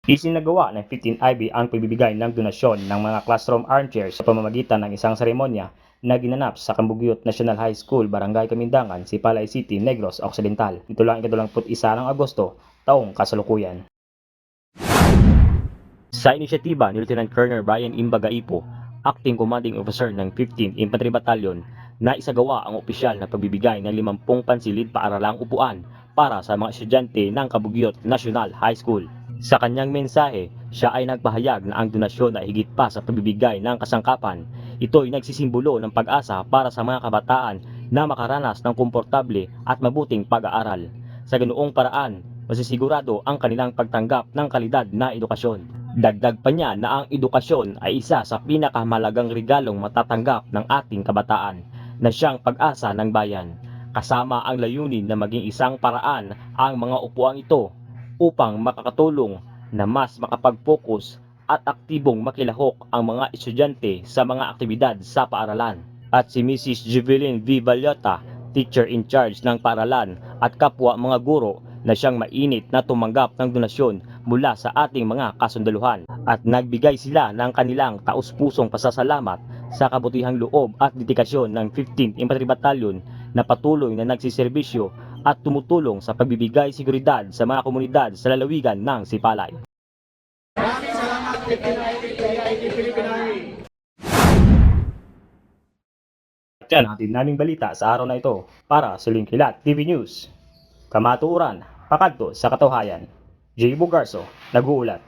Isinagawa ng 15IB ang pagbibigay ng donasyon ng mga classroom armchairs sa pamamagitan ng isang seremonya na ginanap sa Cambugiot National High School, Barangay Kamindangan, Sipalay City, Negros Occidental. Ito lang ika-21 ng Agosto, taong kasalukuyan. Sa inisyatiba ni Lieutenant Colonel Brian Imbaga Ipo, Acting Commanding Officer ng 15th Infantry Battalion, na isagawa ang opisyal na pagbibigay ng 50 pansilid paaralang upuan para sa mga estudyante ng Cambugiot National High School. Sa kanyang mensahe, siya ay nagpahayag na ang donasyon ay higit pa sa pagbibigay ng kasangkapan. Ito'y nagsisimbolo ng pag-asa para sa mga kabataan na makaranas ng komportable at mabuting pag-aaral. Sa ganoong paraan, masisigurado ang kanilang pagtanggap ng kalidad na edukasyon. Dagdag pa niya na ang edukasyon ay isa sa pinakamahalagang regalong matatanggap ng ating kabataan na siyang pag-asa ng bayan. Kasama ang layunin na maging isang paraan ang mga upuang ito upang makakatulong na mas makapag-focus at aktibong makilahok ang mga estudyante sa mga aktibidad sa paaralan. At si Mrs. Jeveline V. Vallota, teacher in charge ng paaralan at kapwa mga guro, na siyang mainit na tumanggap ng donasyon mula sa ating mga kasundaluhan, at nagbigay sila ng kanilang taus-pusong pasasalamat sa kabutihang loob at dedikasyon ng 15th Infantry Battalion na patuloy na nagsiservisyo at tumutulong sa pagbibigay seguridad sa mga komunidad sa lalawigan ng Sipalay. Maraming salamat kay PIT Philippine Army. At yan ang naming balita sa araw na ito para sa Lingkilat TV News. Kamatuoran, pakadto sa katuhayan. J. Bugarso, nag-uulat.